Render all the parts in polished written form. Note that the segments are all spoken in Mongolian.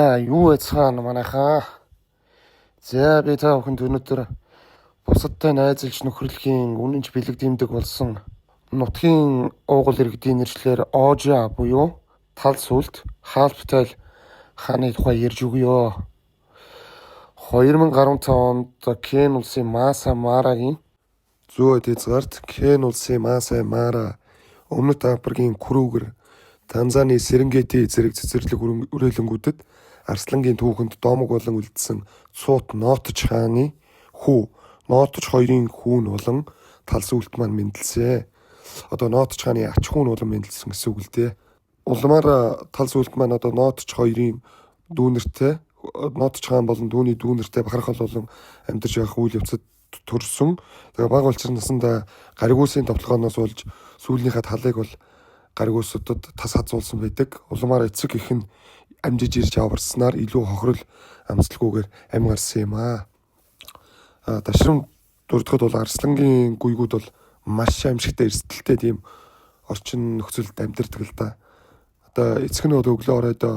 За юу яцгаана манайхаа. За би та бүхэнд өнөөдөр бусадтай найзалж нөхөрлөхийн үнэнч бэлэг дэмдэг болсон нутгийн уугуул иргэдийн нэршлэр Ожа буюу тал сүлт хаалптал хааны тухай ярьж өгье. 2015 онд Кен улсын Маса Марагийн зүүн хязгаарт Кен улсын Маса Мара өмнөд Африкийн Крүүгэр Танзаны Серенгети зэрэг цэцэрлэг үрээлэнгүүдэд Арслангийн түүхэнд домог болон үлдсэн цуут Нотч хааны хүү Нотч хоёрын хүү нь болон тал сүлт маань мэндэлсэн. Одоо Нотч хааны ач хүү нь болон мэндэлсэн гэсэн үг л дээ. Улмаар тал сүлт маань одоо Нотч хоёрын дүүнэртэй Нотч хаан болон дүүний дүүнэртэй бахархал болон амьдарч явах үйл явцад төрсөн. Тэгээ баг улчир насанда гаригуусын товтлогооноос болж сүүлнийхээ талыг бол гаригуусуудад тас хазуулсан байдаг. Улмаар эцэг их нь амжиж ирж аварснаар илүү хохирол амсалгүйгээр амь гарсан юм аа. Дашрам дурдхад бол Арслангийн гүйгүүд бол маш аимшигтай эрсдэлтэй тийм орчин нөхцөлд амьдардаг л да. Одоо эцэг нь бол өглөө оройдоо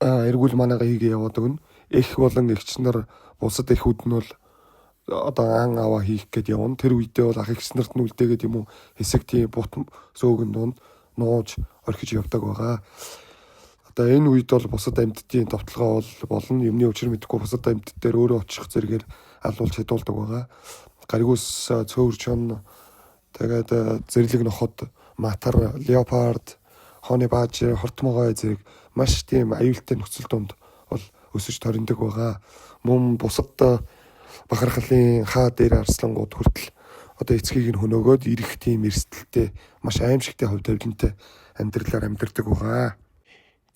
эргүүл манайгаа хийгээ яваадаг нь эх болон эгч нар бусад эхүүд нь бол одоо ан аваа хийх гээд явна. Тэр үедээ бол ах эгч нарт нь үлдээгээд юм уу хэсэг тийм бут сөөгөн дунд нууж орхиж явдаг байгаа. Одоо энэ үед бол бусад амьтдын товтлогоо болно. Юмны учир мэдэхгүй бусад амьтд дээр өөрөө очих зэрэгээр алуулж хэдуулдаг байгаа. Гаригуус цөөвөр чон тэгээд зэрлэг ноход матар леопард хооны бааж хортмогой зэрэг маш тийм аюултай нөхцөл донд бол өсөж ториндог байгаа. Мөн бусад бахархлын хаа дээр арслангууд хүртэл одоо эцгийг нь хөнөөгөөд ирэх тийм эрсдэлтэй маш аимшигтай хувь тавилантай амьдралаар амьдардаг байгаа.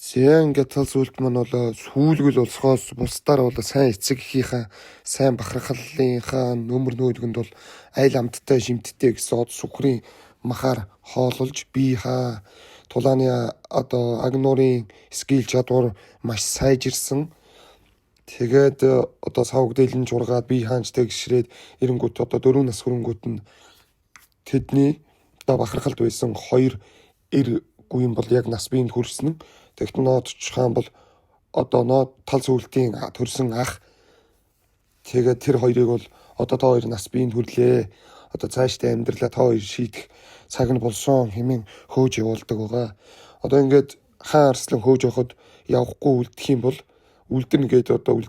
Зэн ингээд тал сүлт маань бол сүүлгэл болсоос бусдаар бол сайн эцэг эхийнхаа сайн бахархлынхаа нөмөр нөөдгөнд бол айл амттай шимттэй гэсэн од сүхрийн махаар хоололж бие хаа тулааны одоо агнуурын скил чадвар маш сайжирсан. Тэгээд одоо савг дэлэн жургаад бие хаанчтай гişрээд эренгүүт одоо 4 нас хөрөнгөт нь тэдний одоо бахархалд байсан 2 эр гуйн бол яг нас биеинд хүрсэн. Тэгт Нотч хаан бол одоо тал сүлтийн төрсэн ах. Тэгээд тэр хоёрыг бол одоо та хоёр нас биеинд хүрлээ. Одоо цаашдаа амьдралаа та хоёр шийдэх цаг нь болсон хэмээн хөөж явуулдаг байгаа. Одоо ингээд хаан Арслан хөөж явахад явахгүй үлдэх юм бол үлдэн гээд одоо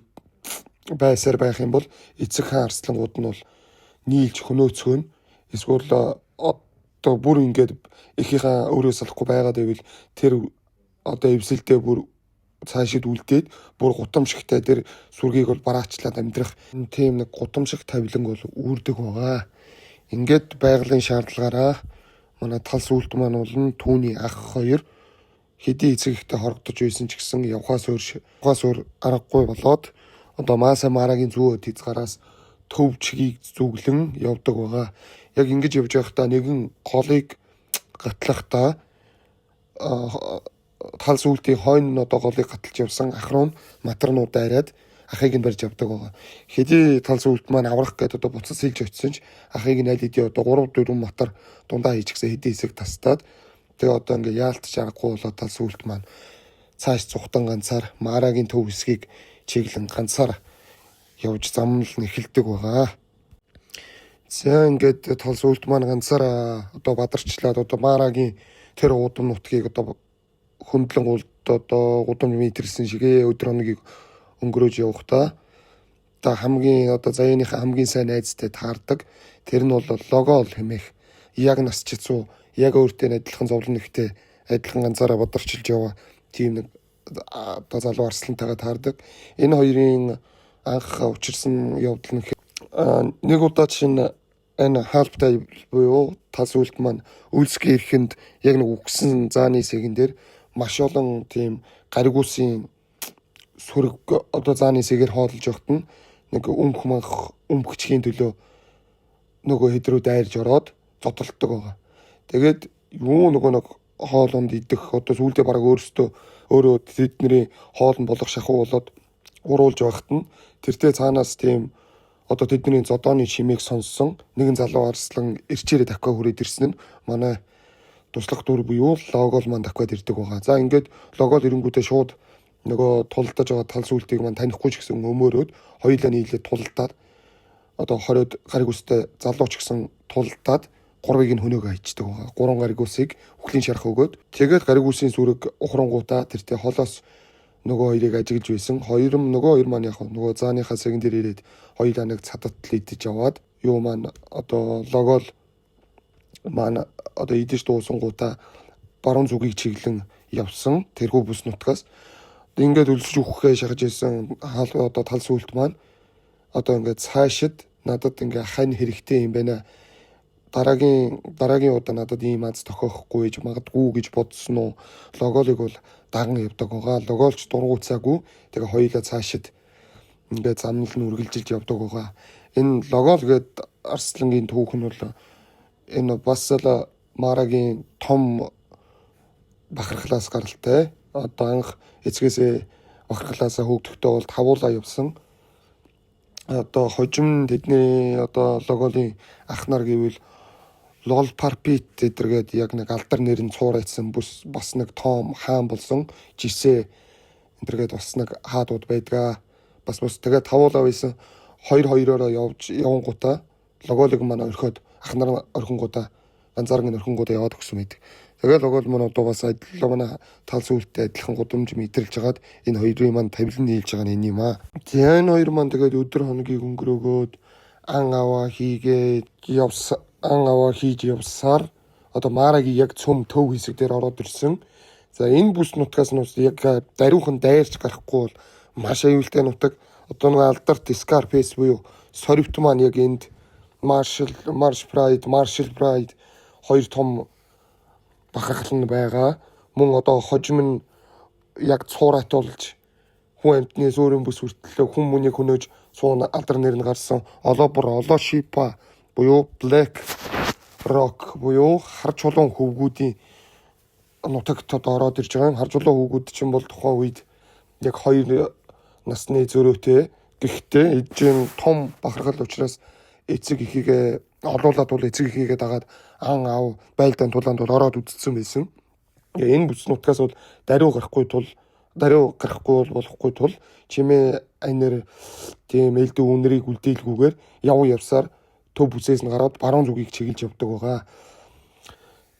байсаар байх юм бол эцэг хаан Арслангууд нь бол нийлж хөнөөцгөн эсвэл одоо бүр ингээд эхийнхээ өөрөө салахгүй байгаад байвал тэр одоо эвсэлдээ бүр цаашид үлдээд бүр гутамшигтай тэр сүргийг бол бараачлаад амьдрах тийм нэг гутамшиг тавилан бол үүрдэг байгаа. Ингээд байгалийн шаардлагаараа манай тал сүлт маань болон түүний ах хоёр хэдий эцэг ихтэй хорогдож байсан ч гэсэн явхаас өөр аргагүй болоод одоо Маса Марагийн зүүн хязгаараас төв чигийг зүглэн явдаг байгаа. Яг ингэж явж байхдаа нэгэн голыг гатлахдаа тал сүлтийн хойно одоо голыг гаталж явсан ах руу матарнууд дайраад ахыг нь барьж авдаг байгаа. Хэдий тал сүлт маань аврах гэдэг одоо буцаж сэлж очсон ч ахыг нь аль хэдийн одоо 3-4 матар дундаа хийчихсэн хэдий хэсэг тастаад тэгээ одоо ингээ яалтч аргагүй болоод тал сүлт маань цааш цухтан ганцаар Марагийн төв хэсгийг чиглэн ганцаар явж замнал нь эхэлдэг байгаа. За ингээд тал сүлт маань ганцаар одоо бадарчлаад одоо Марагийн тэр удам нутгийг одоо хөндлөн одоо гудамж метрсэн шигээ өдөр хоногийг өнгөрөөж явахдаа одоо хамгийн одоо заяаныхаа хамгийн сайн найзтай таардаг. Тэр нь бол логол хэмээх яг нас чицүү яг өөртөө адилхан зовлон нэгтэй адилхан ганцаараа бадарчилж яваа тийм нэг одоо залуу Арслантайгаа таардаг. Энэ хоёрын анх учирсан явдал нь нэг удаа чинь энэ хаалптай буюу тал сүлт маань үлсгийн эрхэнд яг нэг үгсэн зааны сэгэн дээр маш олон тийм гаригуусын сүрэг одоо зааны сэгээр хоолж явахт нь нэг өмгчгийн төлөө нөгөө хэдрүү дайрж ороод зодтолдог байгаа. Тэгээд юу нөгөө нэг хоолонд идэх одоо сүүлдээ бараг өөрөө тэдний хоолн болох шахуу болоод уруулж байхад нь тэртээ цаанаас тийм одоо тэдний зодооны чимээг сонссон нэгэн залуу Арслан ирчээрээ давхаа хүрээд ирсэн нь манай туслах дүр буюу логол маань давхаад ирдэг байгаа. За ингээд логол ирэнгүүтээ шууд нөгөө тулдаж байгаа тал сүлтийг маань танихгүй ч гэсэн өмөөрөөд хоёулаа нийлээд тулдаад одоо 20-од гариг үстэй залууч гэсэн тулдаад 3-ыг нь хөнөөгөө хайчдаг байгаа. 3 гариг үсийг үхлийн шарах өгөөд тэгээд гариг үсийн сүрэг ухрангуудаа тэртээ холоос нөгөө хоёрыг ажиглаж байсан. Нөгөө хоёр маань яг нөгөө зааныхаа сэгэн дээр ирээд хоёулаа нэг цадад идэж аваад юу маань одоо логол маань одоо идэж дуусангуудаа баруун зүгийг чиглэн явсан. Тэрхүү бүс нутгаас ингээд өлсөж үхэхээ шахаж исэн одоо тал сүлт маань одоо ингээд цаашид надад ингээ хань хэрэгтэй юм байна. Дараагийн удаа надад ийм аз тохиохгүй гэж магадгүй гэж бодсон уу. Логолыг бол даган явдаг байгаа. Логолч дургуцаагүй. Тэгээ хоёулаа цаашид ингээ замнал нь үргэлжилж явдаг байгаа. Энэ логол гээд Арслангийн түүх нь бол энэ бас л Марагийн том бахархлаас гаралтай. Одоо анх эцгээсээ бахархлаасаа хөөгдөхдөө бол тавуулаа явсан. Одоо хожим тэдний одоо логолын ах нар гэвэл лол парпит гэдэргээд яг нэг алдар нэрэн цуурайцсан бүс бас нэг том хаан болсон жисээ гэдэргээд бас нэг хаадууд байдгаа. Бас тэгээд тавуулаа байсан 2-2-ороо явангуудаа логолыг манай орхиод ах нар орхингуудаа ганцааргийн орхингуудаа яваад өгсөн байдаг. Тэгээд логол манай одоо бас адилхан манай тал сүлттэй адилхан гудамж мэдрэлж хагаад энэ хоёрын маань тавилан нийлж байгаа нь энэ юм аа. Тэгээ энэ хоёр маань тэгээд өдөр хоногийг өнгөрөөгөөд ан аваа хийж явсаар одоо Марагийн яг цөм төв хэсэг дээр ороод ирсэн. За энэ бүс нутгаас нь яг даруйхан дайрч гарахгүй бол маш аюултай нутаг. Одоо нэг алдарт Скарпес буюу Сорвт маань яг энд Marsh Pride хоёр том бахархал нь байгаа. Мөн одоо хожим нь яг цуурайтуулж хүн амьтны зөөрөн бүс хүртэл хүн мөнийг хөнөөж суун алдар нэр нь гарсан Олошипа буюу Black Rock буюу хар чулуун хөвгүүдийн нутагт ороод ирж байгаа. Хар чулуун хөвгүүд чинь бол тухайн үед яг 2 насны зөрөөтэй. Гэхдээ эдгээр том бахархал учраас эцэг ихийгээ олуулаад бол эцэг ихийгээ дагаад ан аав байлдаан тулаанд бол ороод үдцсэн байсан. Энэ бүс нутгаас бол даруй гарахгүй болохгүй тул чимээ анир тийм элдв үнэрийг үлдэйлгүйгээр явсаар төв бүсээс нь гараад баруун зүгийг чиглэж явдаг байгаа.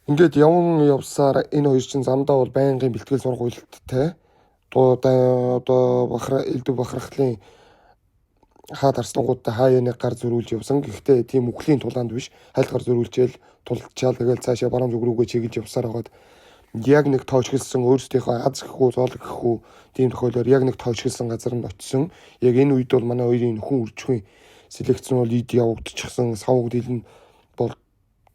Ингээд явсаар энэ хоёр чинь замдаа бол байнгын бэлтгэл сургуультай одоо элдв бахархлын хаад арслангуудтай хаяа нэг гар зөрүүлж явсан. Гэхдээ тийм үхлийн тулаанд биш хайлтгаар зөрүүлчээл тулчаал тэгэл цаашаа баруун зүг рүүгээ чиглэж явсаар хагаад яг нэг тоочглсон өөрсдийнхөө аз гэхүү зоол гэхүү тийм тохиолдолд яг нэг тоочглсон газар нь очсон. Яг энэ үед бол манай хоёрын хүн үржихийн селекцэн бол ид явагдчихсан. Савг дийл нь бол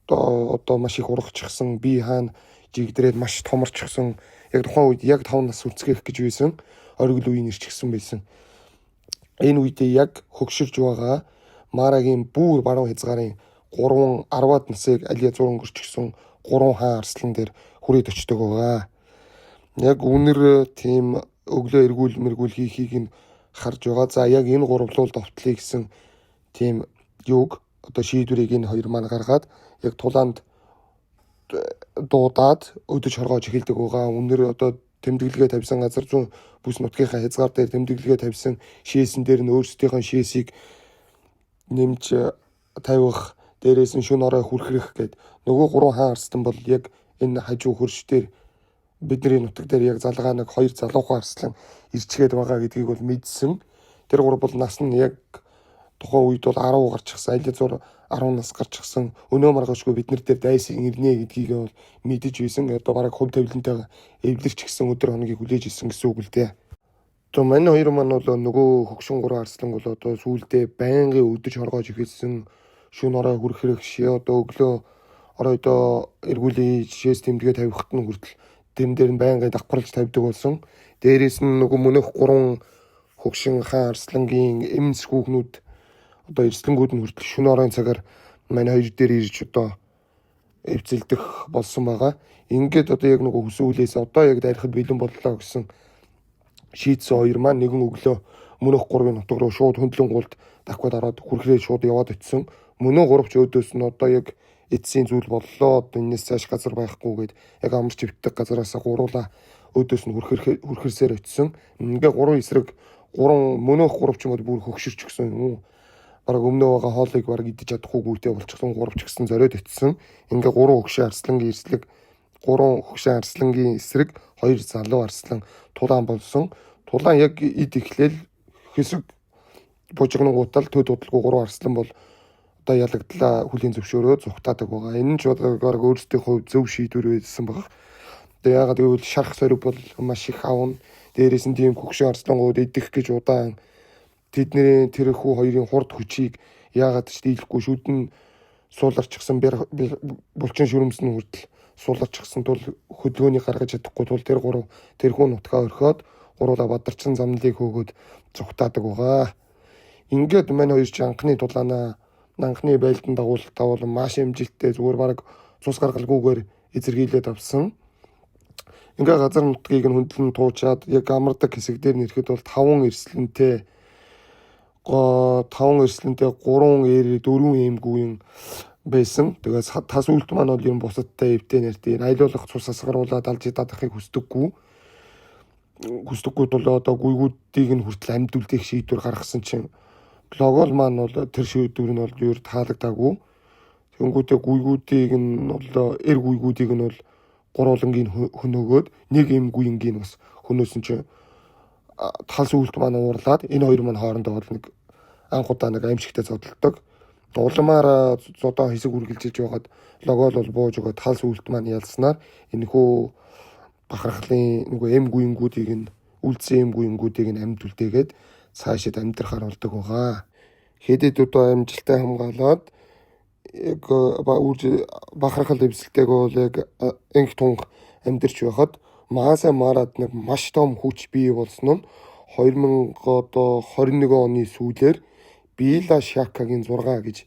одоо маш их ургачихсан. Би хаана жигдрээд маш томорчихсан. Яг тухайн үед яг 5 нас үлцгэх гэж байсан. Оргил үеийн ирчихсэн байсан. Энэ үедээ яг хөгширж байгаа Марагийн бүр баруун хязгаарын 10-аад насыг алия зуран гөрчихсөн 3 хаан арслан дээр хүрээд очдог байгаа. Яг үнэр тийм өглөө эргүүл хийхийг нь харж байгаа. За яг энэ гурвлуул довтлыг гэсэн тийм юг одоо шийдвэрийг энэ хоёр маань гаргаад яг тулаанд дуудаад өдөж хоргоож эхэлдэг байгаа. Үнэр одоо тэмдэглэгээ тавьсан газар зүүн бүс нутгийнхаа хязгаар дээр тэмдэглэгээ тавьсан шээсэн дээр нь өөрсдийнхөө шээсийг нэмж тавих, дээрээс нь шүн орой хүрхрэх гэд нөгөө 3 хаан арслан бол яг энэ хажуу хөрш дээр бидний нутаг дээр яг залгаа нэг 2 залуухан арслан ирчгээд байгаа гэдгийг бол мэдсэн. Тэр 3 бол нас нь яг тухайн үед бол 10 гарчихсан, аль зур 10 нас гарчихсан. Өнөө маргашгүй бид нар дээр дайсан ирнэ гэдгийг бол мэдэж байсан. Одоо бараг хөв тавилантайгаа эвлэрч гисэн өдөр хоногийг хүлээж исэн гэсэн үг л дээ. Одоо манай хоёр маань бол нөгөө хөгшин 3 арслан бол одоо сүүлдээ байнгын өдөж хоргоож ихэлсэн. Шүн орой хүрхрэх шээ одоо өглөө оройдоо эргүүлийн шээс тэмдэгэ тавихт нь хүртэл тэм дээр нь байнгын давхарлаж тавьдаг болсон. Дээрээс нь нөгөө мөнөх 3 хөгшин хаан арслангийн эмс хүүхнүүд одоо эрслэнгүүд нь хүртэл шүн оройн цагаар манай хоёр дээр ирж одоо эвцэлдэх болсон байгаа. Ингээд одоо яг нөгөө хүсүүлээс одоо яг дарихад бэлэн боллоо гэсэн шийдсэн хоёр маань нэгэн өглөө мөнөх 3-ын нутаг руу шууд хөндлөн гуулд давхад ороод хүрхрээ шууд яваад очсон. Мөнөө 3 ч өөдөөс нь одоо яг эцсийн зүйл боллоо. Одоо энэс цааш газар байхгүйгээд яг амарч өвддөг газараас гуруула өөдөөс нь хүрхэрсээр очисон. Ингээ 3 эсрэг 3 мөнөөх 3 ч юм уу бүр хөгшөрч гисэн юм уу. Бараг өмнөө байгаа хоолыг бараг идэж чадахгүй гүйтэй болчихсон 3 ч гэсэн зориод очисон. Ингээ 3 хөгшин арслангийн эслэг 3 хөгшин арслангийн эсрэг 2 залуу арслан тулаан болсон. Тулаан яг ид эхлээл хэсэг бужигны гутал төд удалгүй 3 арслан бол одоо ялагдлаа хүлийн зөвшөөрөө зүхтаадаг байгаа. Энэ нь ч бараг өөрсдийн хувь зөв шийдвэр байсан баг. Тэгээ яагаад гэвэл шарах сориг бол маш их аавна. Дээрээс нь тийм хөгшин арслангууд идэх гэж удаан тэдний тэрхүү хоёрын хурд хүчийг яагаад ч дийлэхгүй шүдэн сууларчихсан булчин шүрмсэн хүртэл сууларчихсан тул хөдөлгөөний гаргаж чадахгүй тул тэр 3 тэрхүү нутгаа орхиод гуруула бадарчин замналыг хөөгөөд зүхтаадаг байгаа. Ингээд мань хоёр ч анхны тулаанаа анхны байлдан дагуултаа бол маш амжилттай зүгээр бараг цус гаргалгүйгээр эзэргийлээд авсан. Ингээ газар нутгийг нь хөндлөн туучаад яг амардаг хэсэг дээр нэрэхэд бол 5 эрслэнтэй 3 ээр 4 эмгүүийн байсан. Тэгээд тас үлт маань бол юм бусадтай эвтэй нэртэй айлуулах цус асгаруулаад алж даадахыг хүсдэггүй тул одоо гүйгүүдийг нь хүртэл амьд үлдэх шийдвэр гаргасан чинь логол маань бол тэр шийдвэр нь бол юу таалагдаагүй. Тэнгүүтээ гүйгүүдийг нь бол гүйгүүдийг нь бол гуруулангийн хөнөөгөөд нэг эмгүйнгийн бас хөнөөсөн чинь талс үлт маань уурлаад энэ хоёр маань хоорондоо бол нэг анхудаа нэг аимшигтай зодтолдог. Уламаар зодоо хэсэг үргэлжилж байгаад логол бол бууж өгөөд талс үлт маань ялснаар энэхүү бахархлын нөгөө эмгүйнгүүдийг нь үлдсэн эмгүйнгүүдийг нь амьд үлдээгээд цаашид амьдрахаар болдог байгаа. Хэдэд одоо амжилттай хамгаалаад яг бахархал эвсэлтэйг бол яг инх тунх амьдэрч байхад Мааса Марад нэг маш том хүч бий болсон нь 2021 оны сүүлээр Bila Shakaгийн 6 гэж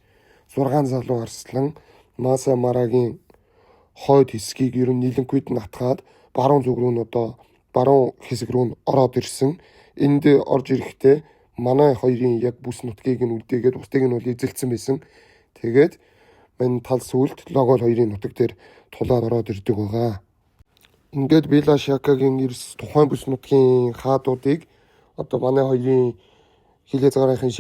6 залуу арслан Мааса Марагийн хойд хэсгийг ер нь нийлэнхүйд нь атгаад баруун зүг рүү нь одоо баруун хэсэг рүү нь ороод ирсэн. Энд орж ирэхдээ манай хоёрын яг бүс нутгийг нь үлдээгээд бусдыг нь бол эзэлсэн байсан. Тэгээд мань тал сүлд логол хоёрын нутаг дээр тулаад ороод ирдэг байгаа. Ингээд Bila Shakaгийн эрс тухайн бүс нутгийн хаадуудыг одоо манай хоёрын хилээ цагаарынхын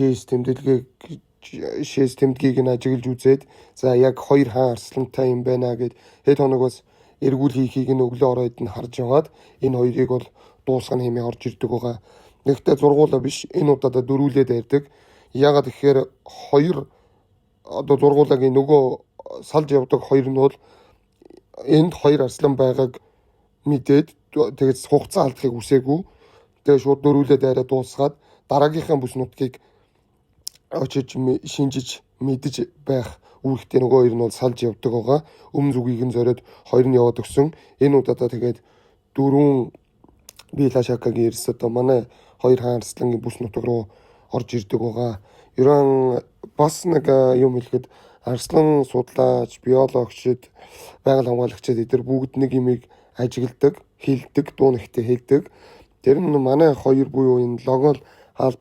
шээс тэмдгийг нь ажиглаж үзээд за яг 2 хаан арслантай юм байна гэд хэд хоног бас эргүүл хийхийг нь өглөө оройд нь харж яваад энэ хоёрыг бол дуусгах хэмээн орж ирдэг байгаа. Нэгтээ зургуулаа биш энэ удаа дөрүүлээд ярьдаг. Ягаад гэхээр 2 одоо зургуулагийн нөгөө салж явдаг 2 нь бол энд 2 арслан байгааг мэдээд тэгээд хугацаа алдахыг хүсээгүй. Тэгээд шууд дөрүүлээд арай дуусгаад дараагийнхаа бүс нутгийг очиж шинжиж мэдэж байх үүрэгтэй нөгөө 2 нь бол салж явдаг байгаа. Өмнө зүгийг нь зориод 2 нь яваад өгсөн. Энэ удаадаа тэгээд 4 Bila Shakaгийн эрс одоо манай 2 хаан арслангийн бүс нутаг руу орж ирдэг байгаа. Ерөн бас нэг юм хэлэхэд арслан судлаач, биологчид, байгаль хамгаалагчид эдгээр бүгд нэг юмыг ажигладаг, хэлдэг, дуу нэгтэй хэлдэг. Тэр нь манай 2 буюу энэ логол алб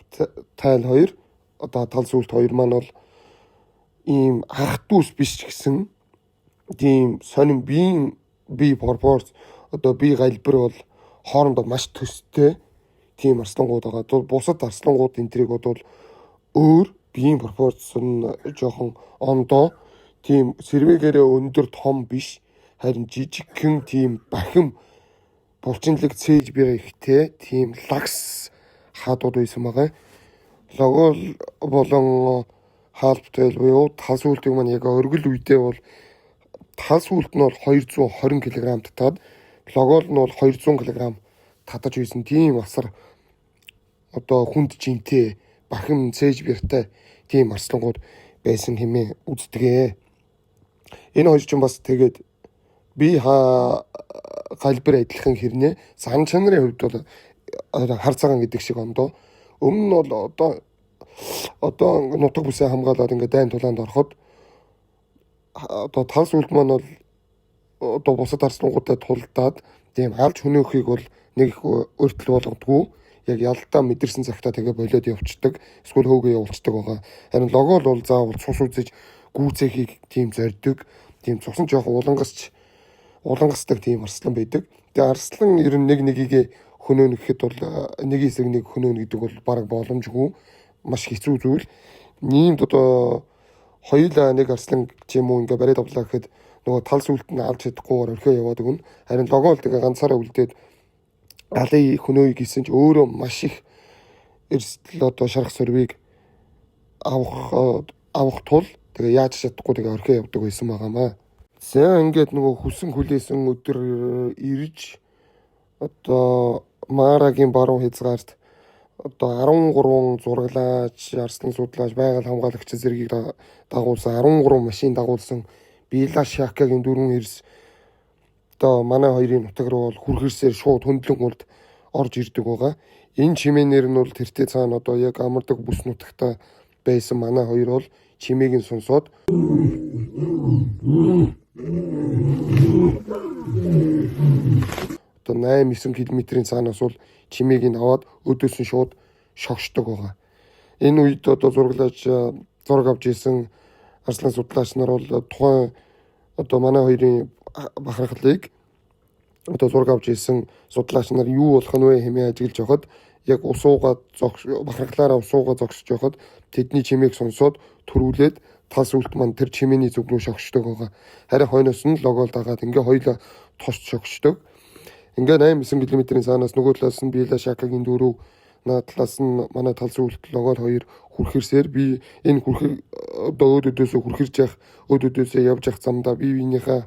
тайл 2 одоо тал сүлт 2 маань бол ийм ах дүүс биш гэсэн тийм сонин бие пропорц одоо бие галбир бол хоорондоо маш төстэй тийм арслангууд байгаа. Тэгвэл бусад арслангууд энтрийг бол өөр биеийн пропорц нь жоохон ондоо тийм сэрвэгээрээ өндөр том биш харин жижигхэн тийм бахим булчинлэг цээж байгаа ихтэй тийм лагс хаадууд байсан байгаа. Логол болон хаалбтай буюу тал сүлтийг маань яг оргил үедээ бол тал сүлт нь бол 220 кг татаад логол нь бол 200 кг татаж байсан тийм асар одоо хүнд жинтэй бахим цээж бэртэй тийм арслангууд байсан хэмээн үздэгэ. Энэ хоёр ч бас тэгээд би галбир адилхан хэрнээ сан чанарын хувьд бол хар цагаан гэдэг шиг ондоо. Өмнө нь бол одоо нутаг бүсээ хамгаалаад ингээд дайн тулаанд ороход одоо тал сүлд маань бол одоо бусад арслангуудтай тулдаад тийм алж хөнөөхийг бол нэг өөртөл болгодгүй. Яг ялдаа мэдэрсэн цагтаа тэгээ болоод явцдаг. Эсвэл хөөгөө явуулцдаг байгаа. Харин логол бол заавал цус үзэж гүйцэхийг тийм зорддог. Тийм цусан жоохон улангасдаг тийм арслан байдаг. Тэгээ арслан ер нь нэг нэгийг хөнөөнө гэхэд бол нэг эсрэг нэг хөнөөнө гэдэг бол бараг боломжгүй, маш хэцүү зүйл. Нийгэмд одоо хоёулаа нэг арслан ч юм уу ингээ бариад авлаа гэхэд нөгөө тал сүлт нь алж чадахгүйгээр орхио яваад өгнө. Харин логоо л тэгээ ганцаараа үлдээд алын хөнөөе гэсэн ч өөрөө маш их эрсдэл одоо шарах сорвийг авах тул тэгээ яаж чадахгүй тэгээ орхио явдаг байсан байгаамаа. За ингээд нөгөө хүсэн хүлээсэн өдөр ирж одоо Марагийн баруун хязгаарт одоо 13 зурглаач, арслан судлаач, байгаль хамгаалагч зэргийг дагуулсан 13 машин дагуулсан Bila Shaka-гийн дөрвөн эрс одоо манай хоёрын нутаг руу бол хүрхэрсээр шууд хөндлөн урд орж ирдэг байгаа. Энэ чимээнээр нь бол тэртээ цаана одоо яг амардаг бүс нутагта байсан манай хоёр бол чимээг нь сонсоод одоо 8-9 км-ийн цаанаас бол чимээг нь аваад өдөөс нь шууд шогшдог байгаа. Энэ үед одоо зурглаач зураг авч исэн арслан судлаач нар бол тухайн одоо манай хоёрын бахархлыг одоо зураг авч исэн судлаач нар юу болох нь вэ хэмээн ажиглаж явахад яг усуугаад бахархлаараа усуугаад зогсож явахад тэдний чимээг сонсоод төрүүлээд тал сүлт маань тэр чимээний зүг рүү шогшдог байгаа. Харин хойноос нь логол дагаад ингээ хоёулаа тосч шогшдог. Ингээ 8-9 км-ийн цаанаас нөгөө талаас нь Bila Shaka-гийн дөрөв талаас нь манай тал сүлт логол хоёр хүрхэрсээр би энэ хүрхэр одоо өдөөсөө хүрхэрж явах өдөөсөө явж явах замдаа биенийхээ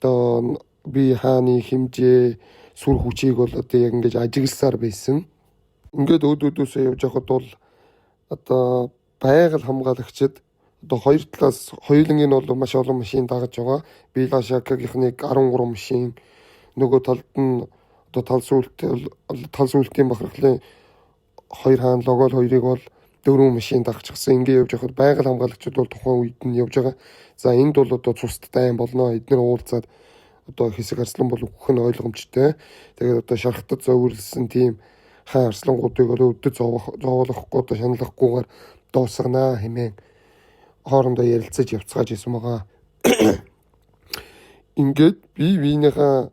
одоо би хааны хэмжээ сүр хүчийг бол одоо яг ингэж ажигласаар байсан. Ингээд өдөөсөө явж явахад бол одоо байгаль хамгаалагчид одоо хоёр талаас хоёуланг нь бол маш олон машин дагаж байгаа. Bila Shaka-гийнхныг 13 машин нөгөө талд нь одоо тал сүлтийн бахархлын хоёр хаан логол хоёрыг бол 4 машин дагчихсан. Ингээ явж байхад байгаль хамгаалагчид бол тухайн үед нь явж байгаа. За энд бол одоо цустай юм болно. Эдгээр уулзаад одоо хэсэг арслан бол өгөх нь ойлгомжтой. Тэгээд одоо шархтад зовирлсан тийм хаан арслангуудыг одоо өдөд зовоолохгүй одоо шаналлахгүйгээр дуусганаа хэмээн хоорондоо ярилцаж явцгааж исэн байгаа. Ингээд биенийхээ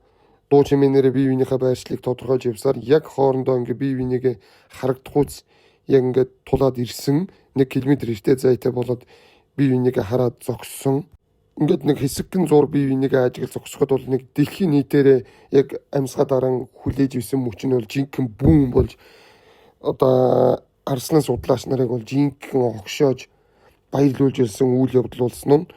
дуу чимээнээрээ биенийхээ байршлыг тодорхойлж явсаар яг хоорондоо ингээ биенийгээ харагдахуйц яг ингээд тулаад ирсэн 1 км эртээ зайтай болоод биенийгээ хараад зогссон. Ингээд нэг хэсэгтэн зур биенийгээ ажиглаж зогсоход бол нэг дэлхийн нийтээрээ яг амьсгаа дараа хүлээж ивсэн мөч нь бол жинхэнэ бүүн болж одоо арслан судлаач нарыг бол жинхэнэ огшоож баярлуулж ирсэн үйл явдал болсон нь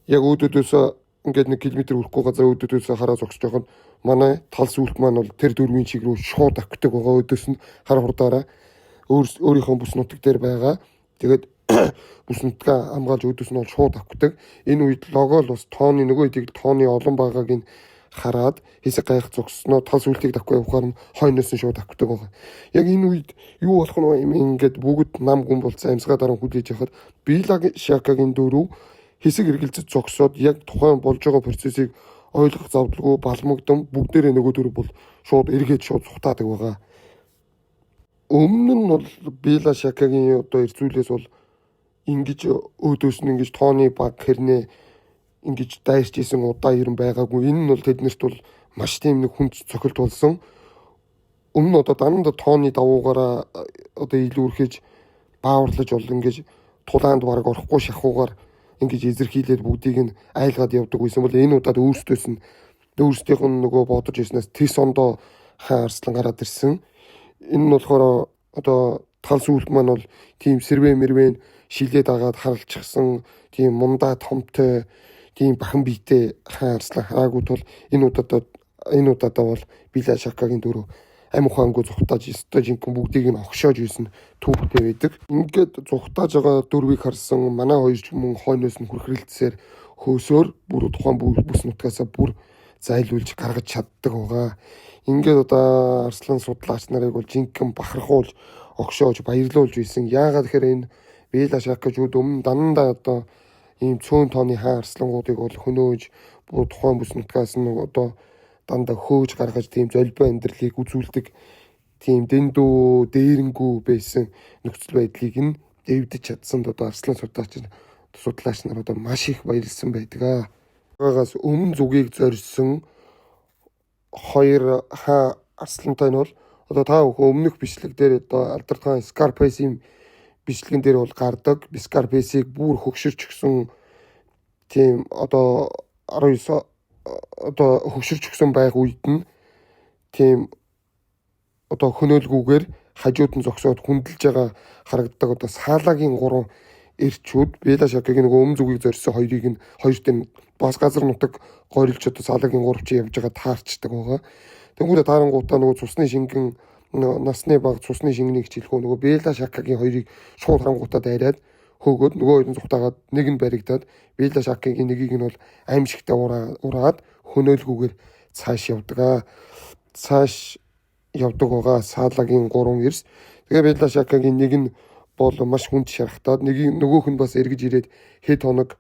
яг өдөөсөө ингээд 1 км хүрэхгүй газар өдөөсөө хараа зогсож байхад манай тал сүлт маань бол тэр дөрвийн чиг рүү шууд авдаг байгаа. Өдөөс нь хар хурдаараа өөрийнхөө бүс нутаг дээр байгаа. Тэгээд бүс нутгаа хамгаалж өдөөс нь бол шууд авдаг. Энэ үед логол бас тооны нөгөө хэдийг тооны олон байгааг нь хараад хэсэг гайх зогссноо тал сүлтийг давхгүй явахаар нь хойноос нь шууд авдаг байгаа. Яг энэ үед юу болох нь юм ингээд бүгд нам гүн болцсон амьсгаа дараа хүлээж явахад Bila Shaka-гийн дөрөв хэсэг эргэлзэж зогсоод яг тухайн болж байгаа процессыг ойлгох завдалгүй балмагдсан бүгдээрээ нөгөө дөрөв бол шууд эргээд шууд цухтаадаг байгаа. Өмнө нь бол Bila Shaka-гийн одоо эрзүүлээс бол ингэж өөдөөс нь ингэж тооны баг хэрнээ ингэж дайрч исэн удаа ирэн байгаагүй. Энэ нь бол тэднэрт бол маш тийм нэг хүнд цохилт болсон. Өмнө одоо дандаа тооны давуугаараа одоо илүү үрхэж бааварлаж бол ингэж тулаанд бараг орохгүй шахуугаар ингэж эзэрхийлээд бүгдийг нь айлгаад явдаг байсан бол энэ удаад өөрсдийнх нь нөгөө бодож ирснээс тэс ондоо хаан арслан гараад ирсэн. Энэ нь болохоор одоо тал сүлт маань бол тийм сэрвэ мэрвэн шилээд агаад харалчихсан тийм мундаа томтой тийм бахан биетэй хаан арслан хараагүй тул энэ удаадаа бол Bila Shaka-гийн дөрөв амь ухаангүй зүхтааж өстой жинхэнэ бүгдийг нь огшоож ирсэн түүхтэй байдаг. Ингээд зүхтааж байгаа дөрвийг харсан манай хоёр ч мөн хойноос нь хүрхрэлцсээр хөөсөөр бүр тухайн бүс нутгаасаа бүр зайлуулж гаргаж чаддаг байгаа. Ингээд одоо арслан судлаач нарыг бол жинхэнэ бахархуулж огшоож баярлуулж байсан. Яагаад гэхээр энэ Bila Shaka-жууд өмнө дандаа одоо ийм цөөн тооны хаан арслангуудыг бол хөнөөж бүр тухайн бүс нутгаас нь одоо дандаа хөөж гаргаж тийм золбоо амьдралыг үзүүлдэг тийм дэндүү дээрэнгүү байсан нөхцөл байдлыг нь дэвдэж чадсан одоо арслан судлаач нар одоо маш их баярлсан байдаг. Байгаас өмнө зүгийг зорьсон хоёр арслантай нь бол одоо та бүхэн өмнөх бичлэг дээр одоо алдартай Scarface-ийн бичлэгэн дээр бол гардаг. Scarface-ийг бүр хөгшөрч гсэн тийм одоо 19 одоо хөгшөрч гсэн байх үед нь тийм одоо хөнөөлгүйгээр хажууд нь зогсоод хүндэлж байгаа харагддаг одоо Саалагийн 3 эрчүүд Бела Шакагийн нөгөө өмнө зүгийг зорьсон хоёрт нь бас газар нутаг гойрлж одоо Саалагийн 3 чи явж байгаа таарчдаг байгаа. Тэнгүүрээ таарангуудаа нөгөө цусны шингэн насны баг цусны шингэнийг хичээлхүү нөгөө Бела Шакагийн хоёрыг шууд харангуудаа дайраад хөөгөөд нөгөө хоёр нь зүхтаагаад нэг нь баригдаад Бела Шакагийн нэгийг нь бол аимшигтай ураад хөнөөлгүйгээр цааш явдаг. Цааш явдаг байгаа Саалагийн 3 эрс. Тэгээ Бела Шакагийн нэг нь бол маш хүнд шархтаад нөгөөх нь бас эргэж ирээд хэд хоног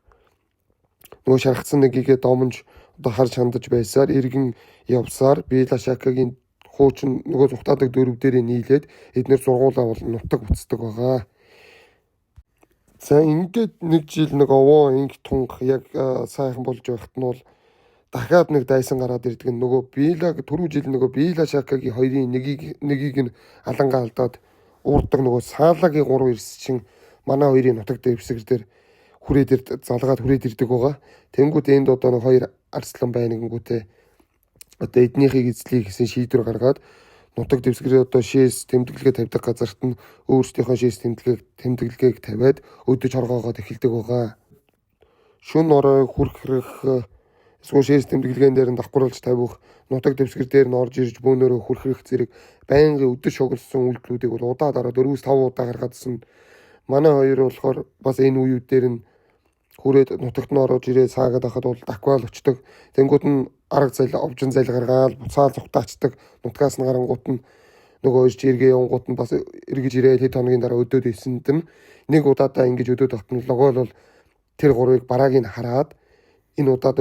нөгөө шархсан нэгийгээ домонж одоо харж хандаж байсаар эргэн явсаар Бела Шакагийн хуучин нөгөө зүхтаадаг дөрөв дээрээ нийлээд эдгээр зургуулаа бол нутаг буцдаг байгаа. За ингээд нэг жил нэг овоо инг тунх яг сайхан болж байхад нь бол дахиад нэг дайсан гараад ирдэг нь нөгөө түрүү жил нөгөө Бела Шакагийн хоёрын нэгийг нь алангаа алдаад уурдаг нөгөө Саалагийн 3 эрс чин манай хоёрын нутаг дэвсгэр дээр залгаад хүрээд ирдэг байгаа. Тэнгүүд энд одоо нэг хоёр арслан байна гэнгүүтээ одоо эднийхийг эзлэе гэсэн шийдвэр гаргаад нутаг дэвсгэрээ одоо шээс тэмдэглэгээ тавьдаг газарт нь өөрсдийнхөө шээс тэмдэглэгийг тавиад өдөж хоргоогоод эхэлдэг байгаа. Шүн орой хүрхрэх эсвэл шээс тэмдэглэгээн дээр нь давхруулж тавих нутаг дэвсгэр дээр нь орж ирж бөөнөрөө хүрхрэх зэрэг байнгын өдөж шоглосон үйлдэлүүдийг бол удаа дараа 4-5 удаа гаргаадсан. Манай хоёр болохоор бас энэ үеүүд дээр нь хүрээд нутагт нь орж ирээ саагаад байхад бол даквал очдог. Тэнгүүд нь овжин зайл гаргаал буцаал зүхтаачдаг. Нутгаас нь гарангуут нь нөгөө хоёр чи эргээ явангуут нь бас эргэж ирээд хэд хоногийн дараа өдөөд исэн юм. Нэг удаадаа ингэж өдөөд автан логол бол тэр гурвыг барааг нь хараад энэ удаад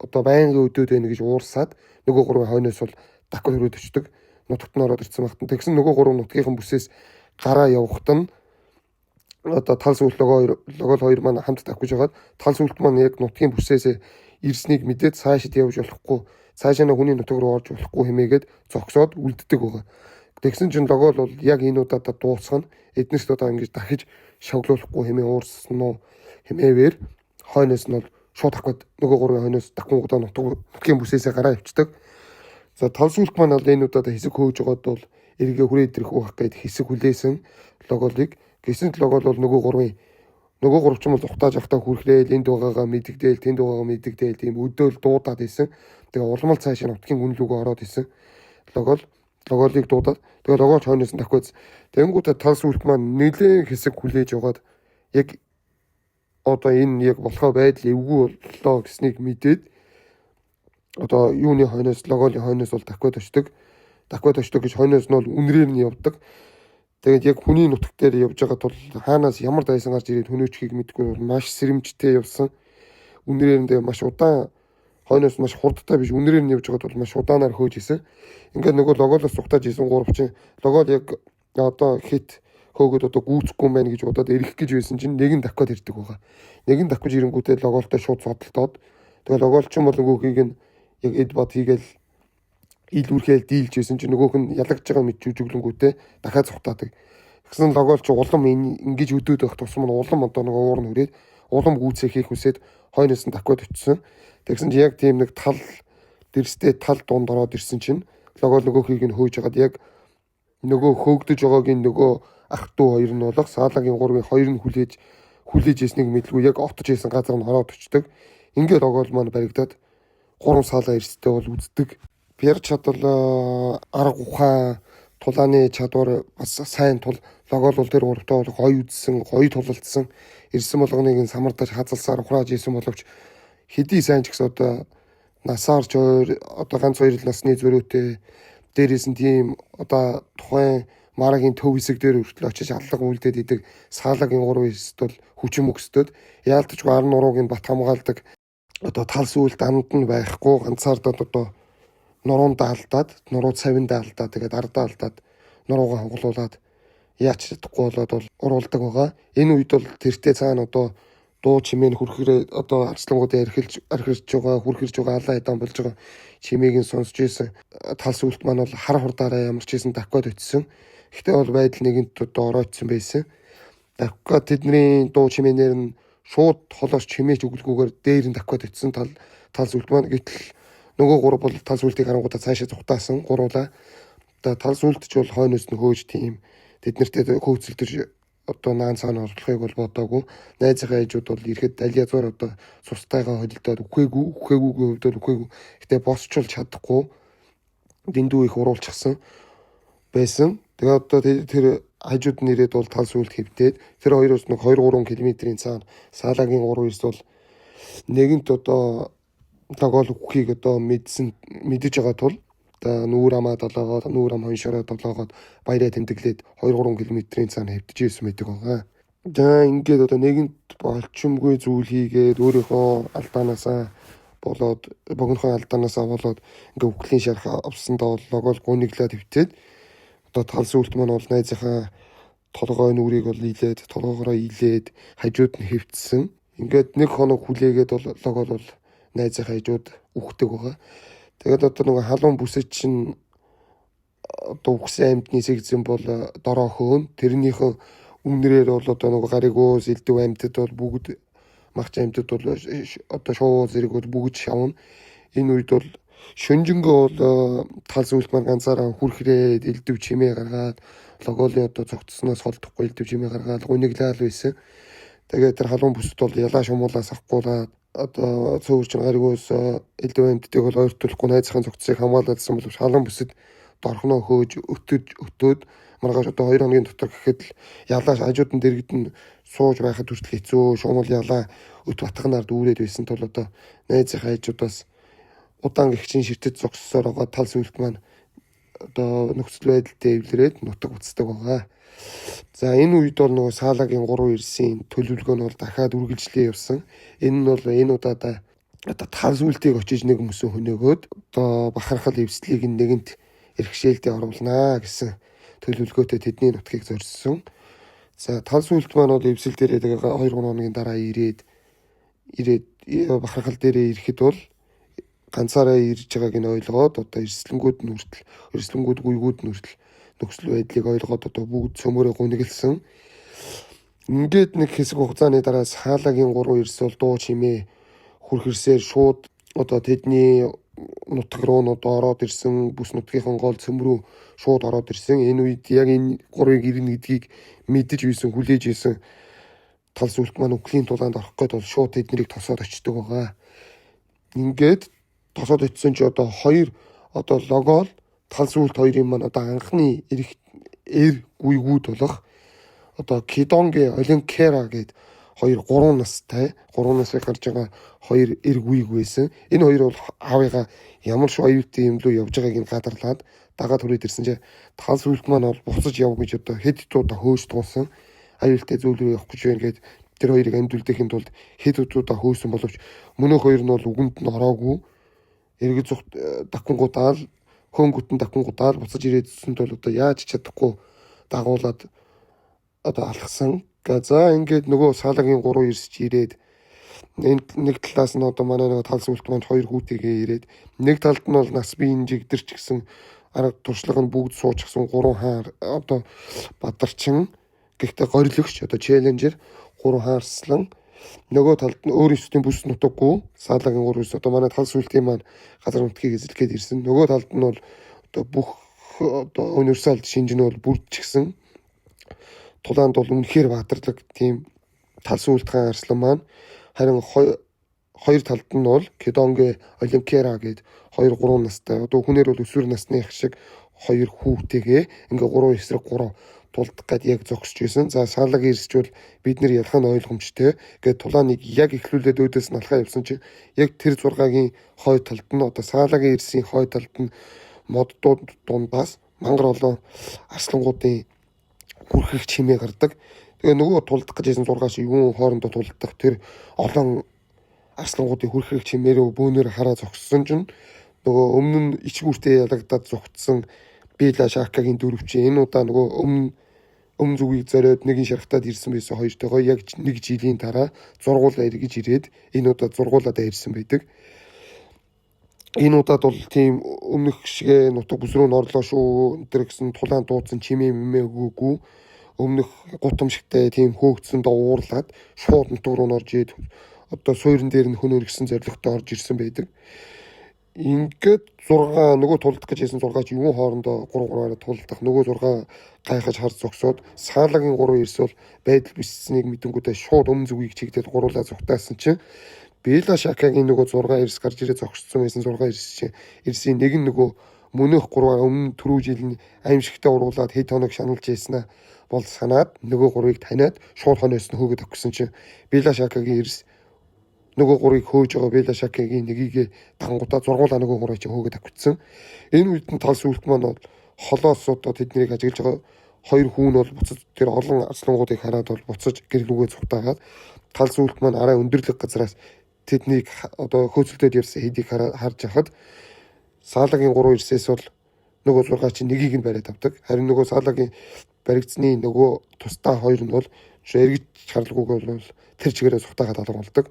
одоо байнгын өдөөд байна гэж уурсаад нөгөө гурвын хойноос бол даквал хүрээд очдог. Нутагт нь ороод ирсэн багтан. Тэгсэн нөгөө гурав нутгийнхан бүсээс гараа явахт нь одоо тал сүлт логол хоёр маань хамт давхиж байгаад тал сүлт маань яг нутгийн бүсээс ирснийг мэдээд цаашид явж болохгүй цаашаа хүний нутаг руу орж болохгүй хэмээгээд зогсоод үлддэг байгаа. Тэгсэн чинь логол бол яг энэ удаадаа дуусгана. Эднэрт одоо ингэж дахиж шоглуулахгүй хэмээ уурсан уу хэмээвэр хойноос нь бол шууд ахад нөгөө гурвын хойноос дахингуудаа нутгийн бүсээсээ гараа явцдаг. За тал сүлт маань бол энэ удаадаа хэсэг хөөж байгаад бол эргээ хүрээд ирэх байх гээд хэсэг хүлээсэн логолыг гэсэн логол бол нөгөө гурав ч юм бол ухтааж ахтаа хүрхрээл энд байгаагаа мэдэгдээл тэнд байгаагаа мэдэгдээл тийм өдөөл дуудаад исэн. Тэгээ уламал цааш нутгийн гүнлүүгөө ороод исэн. Логолыг дуудаад тэгээ логооч хойноос нь дахиад тэнгүүтээ тал сүлт маань нэлээд хэсэг хүлээж яваад яг одоо энэ яг болохоо байдал эвгүй боллоо гэснийг мэдээд одоо юуны хойноос логолын хойноос бол дахиад очдог гэж хойноос нь бол үнрээр нь явдаг. Тэгээд яг хүний нутаг дээр явж байгаад бол хаанаас ямар дайсан гарч ирээд хөнөөчхийг мэдгүй маш сэрэмжтэй явсан. Үнрээр нь маш удаан хойноос маш хурдтай биш үнрээр нь явж байгаад бол маш удаанаар хөөж исэн. Ингээд нөгөө логолоос цугтааж исэн гуравчин логол яг одоо хит хөөгд одоо гүйцэхгүй юм байна гэж удаад эрэх гэж байсан чинь нэг нь дахиад ирдэг байгаа. Нэг нь дахиж ирэнгүүтээ логолтой шууд зодтолдоод тэгээ логолчин бол нөгөөхийг нь яг эд бод хийгээл ил үрхэл дийлж байсан чинь нөгөөх нь ялагдж байгаа мэд жүжиглэнгүүтээ дахиад цухтаадаг. Тэгсэн логол чи улам ингэж өдөөд байх тусам нь улам одоо нөгөө уур нь хүрээд улам гүйцээ хийх хүсээд хойноос нь дахиад очсон. Тэгсэн чи яг тийм нэг тал дэрстэй тал дунд ороод ирсэн чинь логол нөгөөхийг нь хөөж хагаад яг нөгөө хөөгдөж байгаагийн нөгөө ах トゥ хоёр нь болох Саалагийн 3-ын хоёр нь хүлээж ийснийг мэдлгүй яг отож ийсэн газар нь ороод очдөг. Ингээд логол маань баригдаад 3 Саалаа эрстэй бол үздэг. Пер чадвал арга ухаан тулааны чадвар бас сайн тул логол бол тэр гуравтаа бол гоё үзсэн, гоё тулалдсан. Ирсэн болгоныг самардаж хазалсаар ухрааж ийсэн боловч хэдий сайн ч гэсэн одоо насаарч одоо ганц хоёр насны зөрүүтэй дээрээс нь тийм одоо тухайн марагийн төв хэсэг дээр хүртэл очиж аллага үлдээд идэг Саалагийн 3 хэсэд бол хүчин мөксдөд яалтчгүй ар нурууг нь бат хамгаалдаг одоо тал сүлд амд нь байхгүй ганцаардад одоо нуруундаа алдаад нуруу цавиндаа алдаад тэгээд ардаа алдаад нуруугаа хонголуулад яач чадахгүй болоод бол уруулдаг байгаа. Энэ үед бол тэртээ цаана одоо дуу чимээ хүрхрээ одоо арслангуудаа архирж байгаа хүрхэрж байгаа алаа эдан болж байгаа чимээг нь сонсч ийсэн тал сүлт маань бол хар хурдаараа ямар ч ийсэн давкад өтсөн. Гэхдээ бол байдал нэгэнт одоо оройтсон байсан. Давкад тэдний дуу чимээнээр нь шууд холоос чимээж өглгүүгээр дээр нь давкад өтсөн тал сүлт маань гэтэл нөгөө гурав бол тал сүлтийг харангуудаа цаашаа зүхтаасан гуруула. Одоо тал сүлт ч бол хойноос нь хөөж тийм тэд нартэй хөөцөлдөж одоо наан цаана орлохыг бол бодоогүй. Найзынхаа ээжүүд бол ирэхэд алиазгаар одоо цустайгаа холилдоод үхээгүй хувьд үхээгүй. Гэтэ босчул чадахгүй дэндүү их уруулчихсан байсан. Тэгээ одоо тэр хажууд нь ирээд бол тал сүлт хэвтээд тэр хоёроос нэг 2-3 км-ийн цаана Саалагийн 3-9 бол нэгэнт одоо логол үхийг одоо мэдэж байгаа тул одоо нүүр амаа долоогоод нүүр ам хоншороо долоогоод баяраа тэмдэглээд 2-3 км-ийн цаана хэвтэж ирсэн байдаг байгаа. За ингээд одоо нэгэнт болчмгүй зүйл хийгээд өөрийнхөө алдаанаасаа болоод богинохоо алдаанаасаа болоод ингээ үхлийн шарх авсандаа бол логол гуниглаад хэвтээд одоо тал сүлт маань бол найзынхаа толгой нүрийг бол илээд толгоогоороо илээд хажууд нь хэвтсэн. Ингээд нэг хоног хүлээгээд бол логол бол найзынхаа хажууд үхдэг байгаа. Тэгээд одоо нөгөө халуун бүсэд чинь одоо үхсэн амьтны сэгзэн бол дороо хөөн тэрнийхэн үнрээр бол одоо нөгөө гариг уус элдв амьтад бол бүгд магч амьтад бол одоо шоу зэрэг бол бүгд шавна. Энэ үед бол шөнжөнгөө бол тал сүлт маань ганцаараа хүрхрээд элдв чимээ гаргаад логолын одоо цогцсноос холдохгүй элдв чимээ гаргаад гуниглал байсан. Тэгээд тэр халуун бүсэд бол ялаа шумуулаас авахгүйгээд одоо цөөрчин гаригуус элдв амьтдыг бол ойртуулахгүй найзахын цогцсыг хамгаалаадсан боловч халуун бүсэд дорхноо хөөж өтөөд маргааш одоо 2 хоногийн дотор гэхэд л ялаа хажууд нь дэрэгдэн сууж байхад хүртэл хэцүү шумуул ялаа өт батганаар дүүрээд байсан тул одоо найзынхаа хажуудаас удаан гихчин ширтэд зогссоор байгаа тал сүлт маань одоо нөхцөл байдалтай эвлэрээд нутаг уцдаг байгаа. За энэ үед бол нөгөө Саалагийн 3-9-ийн төлөвлөгөө нь бол дахиад үргэлжлээ явсан. Энэ нь бол энэ удаадаа одоо тал сүлтийг очиж нэг хүмүүсөө хөнөөгөөд одоо бахархал эвслийг нэгэнт эрхшээлдээ оруулнаа гэсэн төлөвлөгөөтэй тэдний нутгийг зорьсон. За тал сүлт маань бол эвсэл дээрээ тэгээ 2-3 хоногийн дараа ирээд бахархал дээрээ ирэхэд бол ганцаараа ирж байгааг нь ойлгоод одоо эрсдлэнгүүд гуйгууд нь хүртэл нөхцөл байдлыг ойлгоод одоо бүгд цөмөрөө гунигэлсэн. Ингээд нэг хэсэг хугацааны дараа Саалагийн 3-9 бол дуу чимээ хүрхэрсээр шууд одоо тэдний нутаг руу ороод ирсэн бүс нутгийнхын гол цөм рүү шууд ороод ирсэн. Энэ үед яг энэ 3-ыг ирнэ гэдгийг мэдэж үйсэн хүлээж ийсэн тал сүлт маань үхлийн тулаанд орох гээд бол шууд тэднийг тосоод очдөг байгаа. Ингээд тосоод очисон чи одоо одоо логол тал сүлт хоёрын маань одоо анхны гуйгууд болох одоо Кидонге Оленкера гээд 3 настай 3 насыг гарч байгаа 2 гуйг байсан. Энэ хоёр бол аавыгаа ямар ч аюултай юм лөө явж байгааг нь гадарлаад дагаад хүрээд ирсэн чи тал сүлт маань бол буцаж яв гэж одоо хэд удаа хөөж туусан аюултай зүйл рүү явах гэж байна гээд тэр хоёрыг амдүүлдэхийн тулд хэд удаа хөөсөн боловч мөнөөх хоёр нь бол үгэнд нь ороогүй эргэж зүгт давхангуудаал хөөнгөтэн давхангуудаал буцаж ирээдсэнд бол одоо яаж чадахгүй дагуулад одоо алхсан. За ингээд нөгөө Саалагийн 3-9 ч ирээд нэг талаас нь одоо манай нөгөө тал сүлт маань 2 хүүтэйгээ ирээд нэг талд нь бол нас биеийн жигдэрч гисэн арга туршлага нь бүгд суучихсан 3 хаар одоо бадарчин гэхдээ горилогч одоо челленжер 3 хаарслан нөгөө талд нь өөрийн бүс нутаггүй Саалагийн 3-9 одоо манай тал сүлтийн маань газар нутгийг эзлэхэд ирсэн. Нөгөө талд нь бол одоо бүх одоо универсал шинж нь бол бүрдчихсэн. Тулаанд бол үнэхээр баатарлаг тийм тал сүлт хаан арслан маань харин хоёр талд нь бол Кидонге Оленкера гээд 2-3 настай одоо хүнээр бол өсвөр насны их шиг 2 хүүтэйгээ ингээ 3 эсрэг 3 тулдах гээд яг зогсож байсан. За Саалагийн ирсч бол бид нар ялах нь ойлгомжтой. Ингээд тулааныг яг эхлүүлээд өөдөөс нь алхаа явсан чинь яг тэр 6-гийн хой талд нь одоо Саалагийн ирсийн хой талд нь моддууд дундаас мангар олон арслангуудын хүрхэх чимээ гардаг. Тэгээ нөгөө тулдах гэж байсан 6 шиг юун хоорондоо тулдах тэр олон арслангуудын хүрхэх чимээрөө бөөнөр хараа зогссон чинь нөгөө өмнө нь ичгүүртэй ялагдаад зогтсон Била Шакагийн дөрвч энэ удаа нөгөө өмнө зүгийг зориод нэгэн шархтаад ирсэн байсан хоёртойгоо яг 1 жилийн дараа зургуулаа эргэж ирээд энэ удаад зургуулаад ирсэн байдаг. Энэ удаад бол тийм өмнөх шигэ нутаг бүс рүү норлоо шүү энэ гэсэн тулаан дуудсан чимээ мэмээ өгөөгүй өмнөх гутамшигтай тийм хөөгдсөндөө уурлаад шууд нутаг руу норж ийд одоо суурин дээр нь хөнөөр гисэн зоригтой орж ирсэн байдаг. Ингээд 6 нөгөө тулдах гэж хэлсэн 6 ч юун хоорондоо 3-3-аар тулдах нөгөө 6 гайхаж хар зогсоод саалагийн 3 ирсэл байдал биснийг мэдэнгүүтээ шууд өмнө зүгийг чигдээд гуруулаа зүгтаасан чинь Бела Шакагийн нөгөө 6 ирс гарч ирээ зогссон байсан 6 ирс чинь ирсийн нэг нь нөгөө мөнөх 3 өмнө түрүү жил нь аимшигтай уруулаад хэд хоног шаналж яснаа бол санаад нөгөө 3-ыг таниад шууд хонооос нь хөөгд өгсөн чинь Бела Шакагийн ирс нөгөө 3-ыг хөөж байгаа Бела Шакагийн нэгийг дангуудаа зургуулаа нөгөө 3-ыг чинь хөөгд авчихсан. Энэ үед нь тал сүлт маань бол холоос одоо тэднийг ажиглаж байгаа 2 хүүн бол буцаж тэр олон арслангуудыг хараад бол буцаж гэрлүүгээ цухтаагаад тал сүлт маань арай өндөрлөг газраас тэднийг одоо хөөцөлдөд явсан хэдийг харж яхад Саалагийн 3 ирсээс бол нөгөө 6 чинь нэгийг нь бариад авдаг. Харин нөгөө Саалагийн баригдсны нөгөө тусдаа 2 нь бол эргэж шаардлагагүй бол тэр чигээрээ цухтаагаад алга болдог.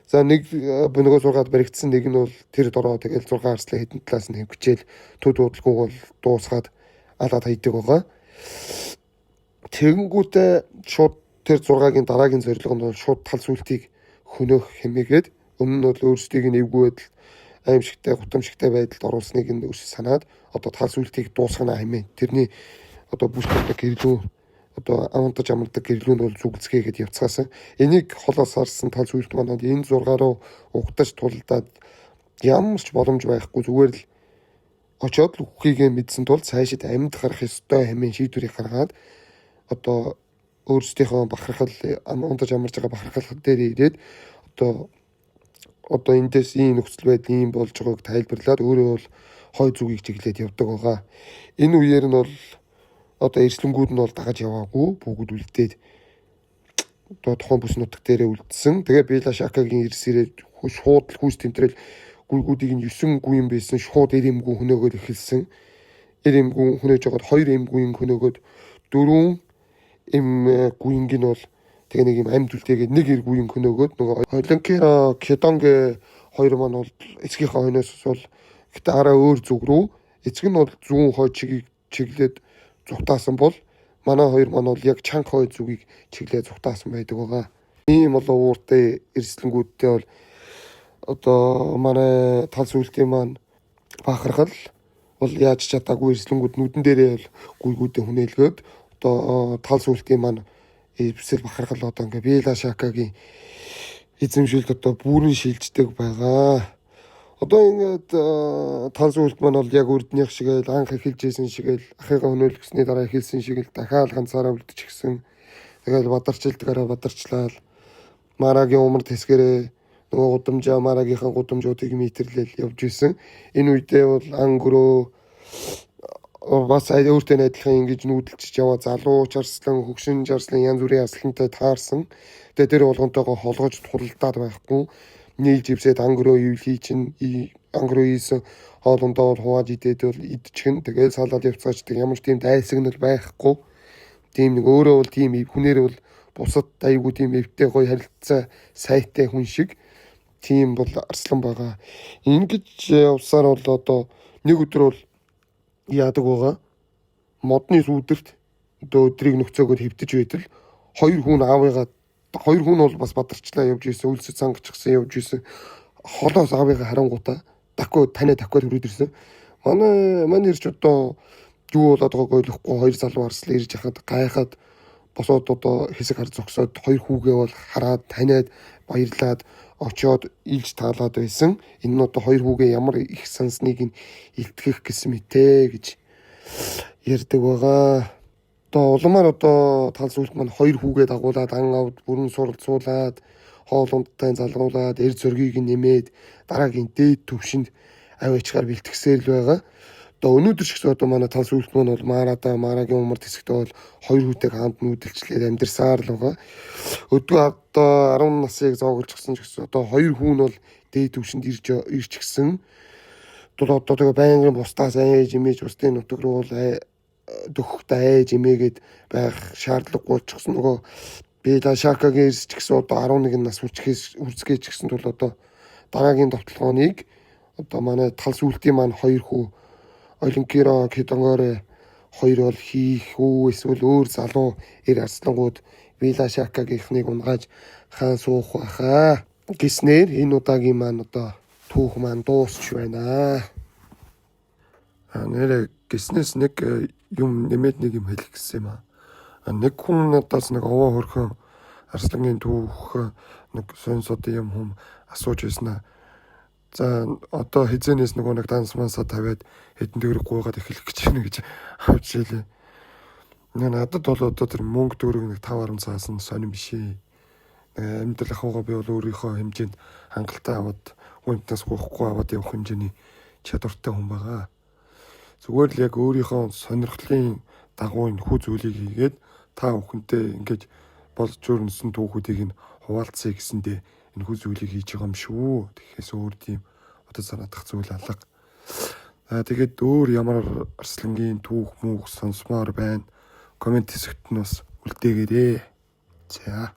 За нэг нөгөө 6-аад баригдсан нэг нь бол тэр дороо тэгэл 6 арслаа хэдэн талаас нь хөвгчээл төд удалгүй бол дуусгаад алаад хайдаг байгаа. Тэгэнгүүтээ шууд тэр 6-гийн дараагийн зорилго нь бол шууд тал сүлтийг хөнөөх хэмээгээд өмнө нь бол өөрсдийг нь эвгүй байдал аимшигтай гутамшигтай байдалд оруулсныг нь өөрсдөө санаад одоо тал сүлтийг дуусгана хэмээн тэрний одоо бүстэй гэрлүү одоо амтаж амардаг гэрлүүнд бол зүгэлцгээгээд явцгаасан. Энийг холоос харсан тал сүлт манад энэ 6 руу угтаж тулдаад ямар ч боломж байхгүй зүгээр л очоод л үххийгээ мэдсэн тул цаашид амьд гарах ёстой хэмээн шийдвэрийг гаргаад одоо өөрсдийнхөө бахархал амтаж амарж байгаа бахархал дээр ирээд одоо эндээс ийм нөхцөл байдал ийм болж байгааг тайлбарлаад өөрөө бол хой зүгийг чиглээд явдаг байгаа. Энэ үеэр нь бол одоо эрслэнгүүд нь бол дагаж яваагүй бүгд үлдээд одоо тухайн бүс нутаг дээрээ үлдсэн. Тэгээ Бела Шакагийн ирсээрээ шууд хүүс тэмтрэл гүйгүүдийг нь 9 гүйн байсан шууд эрэмгүү хөнөөгөд эхэлсэн. Эрэмгүү хөнөөж байгаад 2 эмгүүн хөнөөгөд 4 эм гүйнг нь бол тэгээ нэг юм амьд үлдээгээд нэг эргүүн хөнөөгөд нөгөө Оленкера Кедонге 2 маань бол эцгийнхээ хойноос бол гэтээ араа өөр зүг рүү эцэг нь бол зүүн хой чигийг чиглээд зүгтаасан бол манай 2 маань бол яг чанга хой зүгийг чиглээд зүгтаасан байдаг байгаа. Ийм болоо ууртай эрсдлэнгүүдтэй бол одоо манай тал сүлтийн маань бахархал бол яаж чадаагүй эрсдлэнгүүд нүдэн дээрээ бол гүйгүүдээ хүнээлгөөд одоо тал сүлтийн маань эвсэл бахархал одоо ингээ Бела Шакагийн эзэмшилд одоо бүрэн шилждэг байгаа. Одоо ингээд тал сүлт маань бол яг үрднийх шигээл анх эхэлж исэн шигээл ахыгаа хөнөөлгсөний дараа эхэлсэн шигээл дахиад ганцаараа үлдчихсэн. Тэгэл бадарчилдгаараа бадарчлал Марагийн умар тэсгэрээ нөгөө гудамжаа Марагийнхаа гудамжуудыг мэтэрлэл явж исэн. Энэ үедээ бол ангөрөө бас өөртөө адилхан ингэж нүүдэлж яваа залуу чарслан хөгшин чарслан янз бүрийн аслантай таарсан. Тэгээ тэр болгонтойгоо холгож хуралдаад байхгүй. Нийлж ивсээд ангөрөө ивлий чинь ангөрөө ийсэн хоолундоо бол хувааж идээд бол идчихэн. Тэгээ салаад явцгаачдаг ямар ч тийм дайсагнал байхгүй. Тийм нэг өөрөө бол тийм хүнээр бол бусад айгүй тийм эвтэй гоё харилцаа сайтай хүн шиг тийм бол арслан байгаа. Ингэж явсаар бол одоо нэг өдөр бол яадаг байгаа. Модны сүүдэрт одоо өдрийг нөхцөөгөө хэвтэж байтал 2 хүн аавыгаа 2 хүн бол бас бадарчлаа явж исэн үлсэд сангачсан явж исэн холоос аавыгаа харангуутаа дахиад хүрээд ирсэн. Манай ирч одоо юу болоод байгааг ойлгохгүй 2 залуу арслаа ирж хахад гайхаад босоод одоо хэсэг хар зогсоод 2 хүүгээ бол хараад таниад баярлаад очоод илж таалаад байсан. Энэ нь одоо 2 хүүгээ ямар их сансныг нь илтгэх гэсэн мэтэ гэж ярьдаг байгаа. Одоо улмаар одоо тал сүлт маань 2 хүүгээ дагуулад ан авд бүрэн суралцуулаад хоолундтай залгуулад эр зөргийг нэмээд дараагийн дээд төвшөнд авиачгаар бэлтгэсээр л байгаа. Одоо өнөөдөр ч гэсэн одоо манай тал сүлт маань бол Марагийн умар тэсэгтээ бол 2 хүүтэйг хамт нүүдэлчлээд амьдсаар л байгаа. Өдгөө одоо 10 насыг зоогolж гисэн ч гэсэн одоо 2 хүн бол дээд төвшөнд ирч гисэн. Одоо тэгээ байнгын бусдаас ээж имэж бусдын нутаг руу бол дөхөхтэй ээж эмээгээд байх шаардлагагүй ч гэсэн нөгөө Вила Шакагийн эрс ч гэсэн одоо 11 нас хүрцгээж гэсэн тул одоо дараагийн товтлогооныг одоо манай тал сүлтийн маань 2 хүү Олимпиро Кидонгоре 2 бол хийх үү эсвэл өөр залуу арслангууд Вила Шакагийнхныг унгааж хаан суух баха. Гэснээр энэ удаагийн маань одоо түүх маань дуусч байна. Нэрэ гиснээс нэг юм нэмээд нэг юм хэлэх гэсэн юм аа. Нэг хүн надаас нэг овоо хөрхөн арслангийн түүх нэг сонсод юм хүм асууж байснаа. За одоо хизэнээс нөгөө нэг данс мансаа тавиад хэдэн төгрөг гуйгаад эхлэх гэж байна гэж авч хэлээ. Надад бол одоо тэр мөнгө төгрөг нэг 5 цаас нь сонирм бишээ. Амьдрал ахуйгаа би бол өөрийнхөө хэмжээнд хангалттай аваад хүнтээс гоохгүй аваад явах хэмжээний чадвартай хүн байгаа. Зүгээр л яг өөрийнхөө сонирхлын дагуу энэ хүү зүйлийг хийгээд та бүхэнтэй ингэж болж өрнөсөн түүхүүдийг нь хуваалцъя гэсэндээ энэ хүү зүйлийг хийж байгаа юм шүү. Тэгэхээс өөр тийм одоо санаадах зүйл алга. Тэгээд өөр ямар арслангийн түүх мүүх сонсмоор байна. Комент хэсэгт нь бас үлдээгээрэй. За